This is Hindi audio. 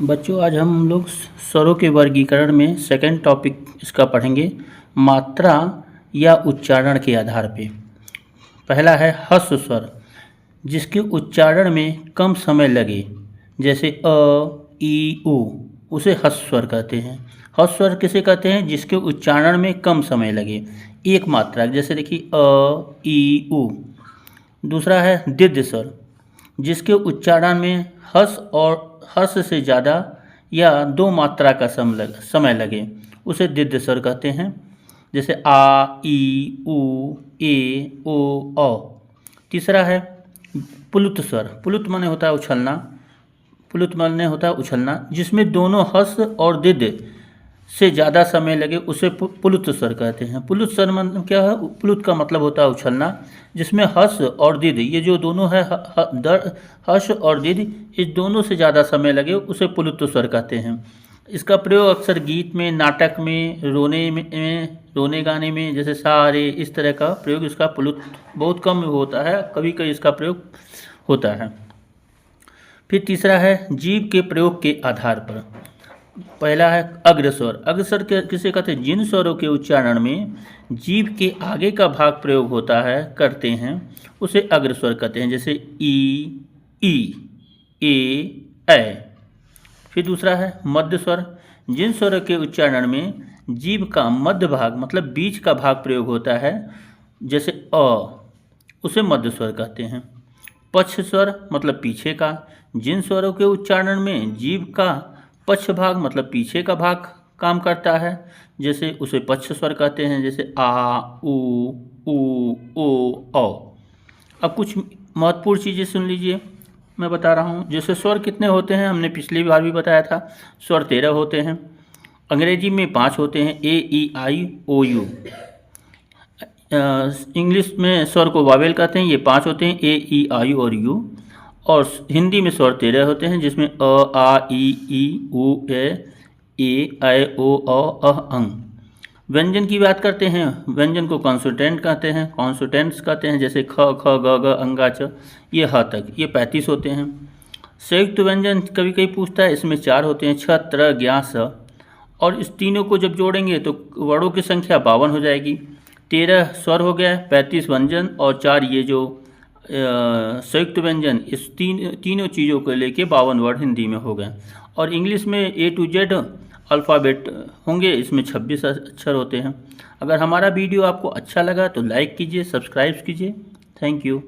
बच्चों आज हम लोग स्वरों के वर्गीकरण में सेकंड टॉपिक इसका पढ़ेंगे, मात्रा या उच्चारण के आधार पे। पहला है ह्रस्व स्वर, जिसके उच्चारण में कम समय लगे, जैसे अ, ई, उ, उसे ह्रस्व स्वर कहते हैं। ह्रस्व स्वर किसे कहते हैं? जिसके उच्चारण में कम समय लगे, एक मात्रा, जैसे देखिए अ, ई, उ। दूसरा है दीर्घ स्वर, जिसके उच्चारण में हर्ष से ज़्यादा या दो मात्रा का समय लगे, उसे दीर्घ स्वर कहते हैं, जैसे आ, ई, उ, ए, ओ, औ। तीसरा है प्लुत स्वर। प्लुत माने होता है उछलना, प्लुत माने होता है उछलना, जिसमें दोनों हर्ष और दीर्घ से ज़्यादा समय लगे, उसे प्लुत स्वर कहते हैं। प्लुत स्वर मतलब क्या है? प्लुत का मतलब होता है उछलना, जिसमें हर्ष और दीर्घ, ये जो दोनों है, हर्ष और दीर्घ, इस दोनों से ज़्यादा समय लगे, उसे प्लुत स्वर कहते हैं। इसका प्रयोग अक्सर गीत में, नाटक में, रोने गाने में, जैसे सा रे, इस तरह का प्रयोग इसका प्लुत बहुत कम होता है, कभी कभी इसका प्रयोग होता है। फिर तीसरा है जीभ के प्रयोग के आधार पर। पहला है अग्रस्वर। अग्रस्वर किसे कहते हैं? जिन स्वरों के उच्चारण में जीभ के आगे का भाग प्रयोग होता है, करते हैं, उसे अग्रस्वर कहते हैं, जैसे ई, ए। फिर दूसरा है मध्य स्वर। जिन स्वरों के उच्चारण में जीभ का मध्य भाग मतलब बीच का भाग प्रयोग होता है, जैसे अ, उसे मध्य स्वर कहते हैं। पक्ष स्वर मतलब पीछे का। जिन स्वरों के उच्चारण में जीभ का पक्ष भाग मतलब पीछे का भाग काम करता है, जैसे उसे पक्ष स्वर कहते हैं, जैसे आ, उ, ओ, औ। अब कुछ महत्वपूर्ण चीज़ें सुन लीजिए, मैं बता रहा हूँ। जैसे स्वर कितने होते हैं, हमने पिछली बार भी बताया था, स्वर 13 होते हैं। अंग्रेजी में 5 होते हैं, ए, ई, आई, ओ, यू। इंग्लिश में स्वर को वावेल कहते हैं, ये 5 होते हैं, ए, ई, आई और यू। और हिंदी में स्वर 13 होते हैं, जिसमें अ, आ, ई, उ, ए, ऐ, ओ, अ, अंग। व्यंजन की बात करते हैं, व्यंजन को कॉन्सोनेंट कहते हैं, कॉन्सोनेंट्स कहते हैं, जैसे ख, ख, ग, ग, अंगा, च, ये ह तक, ये 35 होते हैं। संयुक्त व्यंजन कभी कभी पूछता है, इसमें 4 होते हैं, छ, त्र, ज्ञ, स। और इस तीनों को जब जोड़ेंगे तो वर्णों की संख्या 52 हो जाएगी। 13 स्वर हो गया, 35 व्यंजन और 4 ये जो संयुक्त व्यंजन, इस तीनों चीज़ों को लेके 52 वर्ड हिंदी में हो गए। और इंग्लिश में ए टू जेड अल्फ़ाबेट होंगे, इसमें 26 अक्षर होते हैं। अगर हमारा वीडियो आपको अच्छा लगा तो लाइक कीजिए, सब्सक्राइब कीजिए। Thank you.